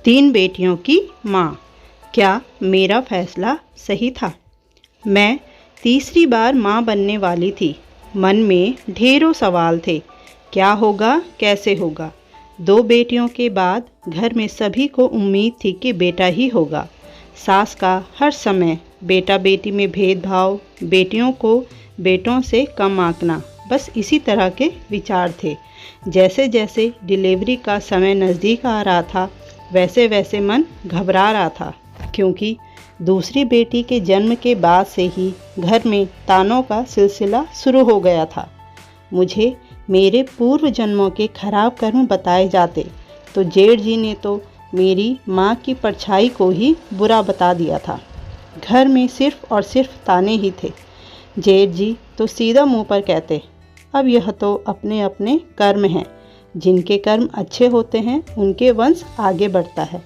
तीन बेटियों की माँ। क्या मेरा फैसला सही था? मैं तीसरी बार माँ बनने वाली थी। मन में ढेरों सवाल थे। क्या होगा, कैसे होगा? दो बेटियों के बाद घर में सभी को उम्मीद थी कि बेटा ही होगा। सास का हर समय बेटा बेटी में भेदभाव, बेटियों को बेटों से कम आंकना, बस इसी तरह के विचार थे। जैसे जैसे डिलीवरी का समय नज़दीक आ रहा था, वैसे वैसे मन घबरा रहा था, क्योंकि दूसरी बेटी के जन्म के बाद से ही घर में तानों का सिलसिला शुरू हो गया था। मुझे मेरे पूर्व जन्मों के खराब कर्म बताए जाते तो जेठ जी ने तो मेरी माँ की परछाई को ही बुरा बता दिया था। घर में सिर्फ और सिर्फ ताने ही थे। जेठ जी तो सीधा मुंह पर कहते, अब यह तो अपने अपने कर्म हैं, जिनके कर्म अच्छे होते हैं उनके वंश आगे बढ़ता है।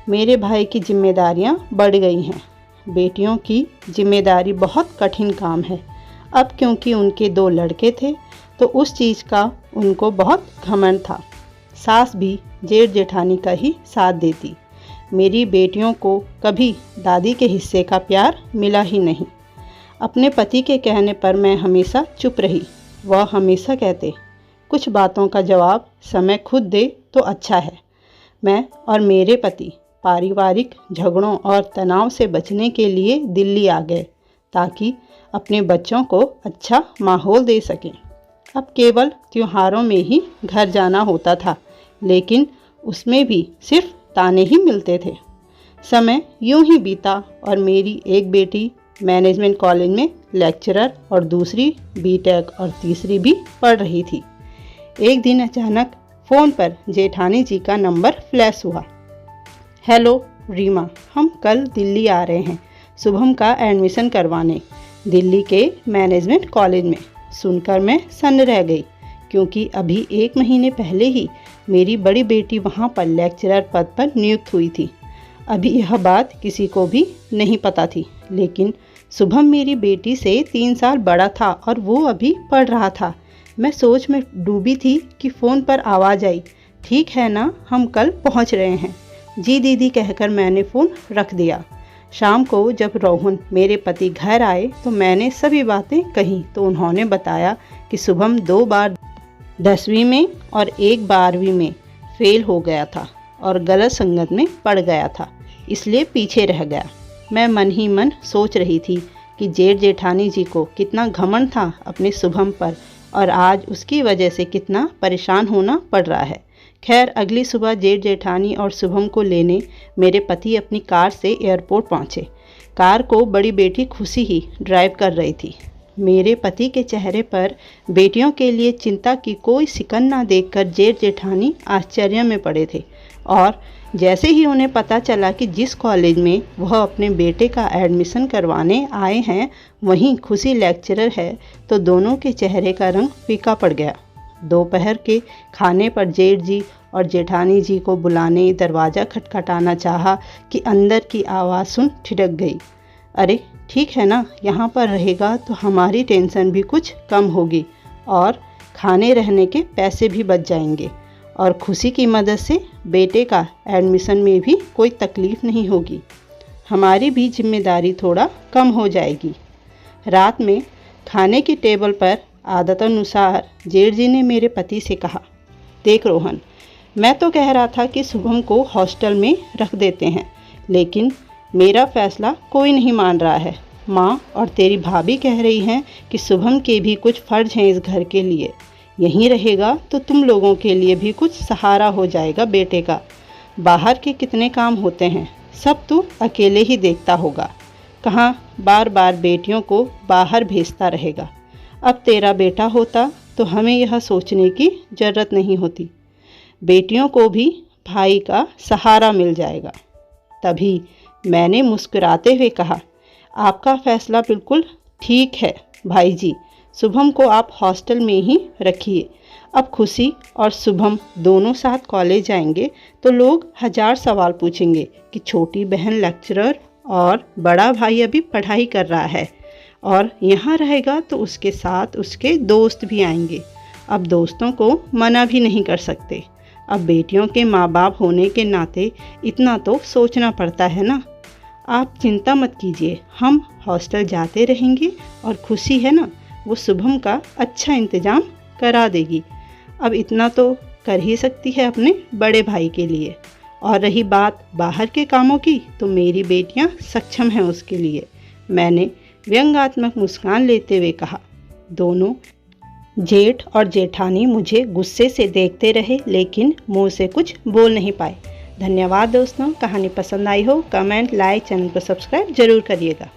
मेरे भाई की जिम्मेदारियां बढ़ गई हैं। बेटियों की जिम्मेदारी बहुत कठिन काम है। अब क्योंकि उनके दो लड़के थे तो उस चीज़ का उनको बहुत घमंड था। सास भी जेठ जेठानी का ही साथ देती। मेरी बेटियों को कभी दादी के हिस्से का प्यार मिला ही नहीं। अपने पति के कहने पर मैं हमेशा चुप रही। वह हमेशा कहते, कुछ बातों का जवाब समय खुद दे तो अच्छा है। मैं और मेरे पति पारिवारिक झगड़ों और तनाव से बचने के लिए दिल्ली आ गए, ताकि अपने बच्चों को अच्छा माहौल दे सकें। अब केवल त्योहारों में ही घर जाना होता था, लेकिन उसमें भी सिर्फ ताने ही मिलते थे। समय यूं ही बीता और मेरी एक बेटी मैनेजमेंट कॉलेज में लेक्चरर और दूसरी बीटेक और तीसरी भी पढ़ रही थी। एक दिन अचानक फ़ोन पर जेठानी जी का नंबर फ्लैश हुआ। हेलो रीमा, हम कल दिल्ली आ रहे हैं शुभम का एडमिशन करवाने, दिल्ली के मैनेजमेंट कॉलेज में। सुनकर मैं सन्न रह गई, क्योंकि अभी 1 महीने पहले ही मेरी बड़ी बेटी वहाँ पर लेक्चरर पद पर नियुक्त हुई थी। अभी यह बात किसी को भी नहीं पता थी, लेकिन शुभम मेरी बेटी से 3 साल बड़ा था और वो अभी पढ़ रहा था। मैं सोच में डूबी थी कि फ़ोन पर आवाज़ आई, ठीक है ना, हम कल पहुंच रहे हैं। जी दीदी कहकर मैंने फ़ोन रख दिया। शाम को जब रोहन मेरे पति घर आए तो मैंने सभी बातें कही तो उन्होंने बताया कि शुभम 2 बार 10वीं में और 1 12वीं में फेल हो गया था और गलत संगत में पड़ गया था, इसलिए पीछे रह गया। मैं मन ही मन सोच रही थी कि जेठ जेठानी जी को कितना घमंड था अपने शुभम पर, और आज उसकी वजह से कितना परेशान होना पड़ रहा है। खैर, अगली सुबह जेठ जेठानी और शुभम को लेने मेरे पति अपनी कार से एयरपोर्ट पहुंचे। कार को बड़ी बेटी खुशी ही ड्राइव कर रही थी। मेरे पति के चेहरे पर बेटियों के लिए चिंता की कोई सिकन ना देखकर जेठ जेठानी आश्चर्य में पड़े थे, और जैसे ही उन्हें पता चला कि जिस कॉलेज में वह अपने बेटे का एडमिशन करवाने आए हैं वहीं खुशी लेक्चरर है, तो दोनों के चेहरे का रंग फीका पड़ गया। दोपहर के खाने पर जेठ जी और जेठानी जी को बुलाने दरवाज़ा खटखटाना चाहा कि अंदर की आवाज़ सुन ठिठक गई। अरे ठीक है ना, यहाँ पर रहेगा तो हमारी टेंशन भी कुछ कम होगी और खाने रहने के पैसे भी बच जाएंगे, और खुशी की मदद से बेटे का एडमिशन में भी कोई तकलीफ़ नहीं होगी। हमारी भी जिम्मेदारी थोड़ा कम हो जाएगी। रात में खाने की टेबल पर आदतानुसार जेठ जी ने मेरे पति से कहा, देख रोहन, मैं तो कह रहा था कि शुभम को हॉस्टल में रख देते हैं, लेकिन मेरा फैसला कोई नहीं मान रहा है। माँ और तेरी भाभी कह रही हैं कि शुभम के भी कुछ फ़र्ज हैं इस घर के लिए। यहीं रहेगा तो तुम लोगों के लिए भी कुछ सहारा हो जाएगा बेटे का। बाहर के कितने काम होते हैं, सब तू अकेले ही देखता होगा। कहाँ बार बार बेटियों को बाहर भेजता रहेगा। अब तेरा बेटा होता तो हमें यह सोचने की ज़रूरत नहीं होती। बेटियों को भी भाई का सहारा मिल जाएगा। तभी मैंने मुस्कुराते हुए कहा, आपका फैसला बिल्कुल ठीक है भाई जी, शुभम को आप हॉस्टल में ही रखिए। अब खुशी और शुभम दोनों साथ कॉलेज जाएंगे तो लोग 1000 सवाल पूछेंगे कि छोटी बहन लेक्चरर और बड़ा भाई अभी पढ़ाई कर रहा है, और यहाँ रहेगा तो उसके साथ उसके दोस्त भी आएंगे। अब दोस्तों को मना भी नहीं कर सकते। अब बेटियों के माँ बाप होने के नाते इतना तो सोचना पड़ता है ना। आप चिंता मत कीजिए, हम हॉस्टल जाते रहेंगे और खुशी है ना, वो शुभम का अच्छा इंतज़ाम करा देगी। अब इतना तो कर ही सकती है अपने बड़े भाई के लिए। और रही बात बाहर के कामों की, तो मेरी बेटियां सक्षम हैं उसके लिए, मैंने व्यंग्यात्मक मुस्कान लेते हुए कहा। दोनों जेठ और जेठानी मुझे गुस्से से देखते रहे, लेकिन मुंह से कुछ बोल नहीं पाए। धन्यवाद दोस्तों। कहानी पसंद आई हो कमेंट, लाइक, चैनल को सब्सक्राइब जरूर करिएगा।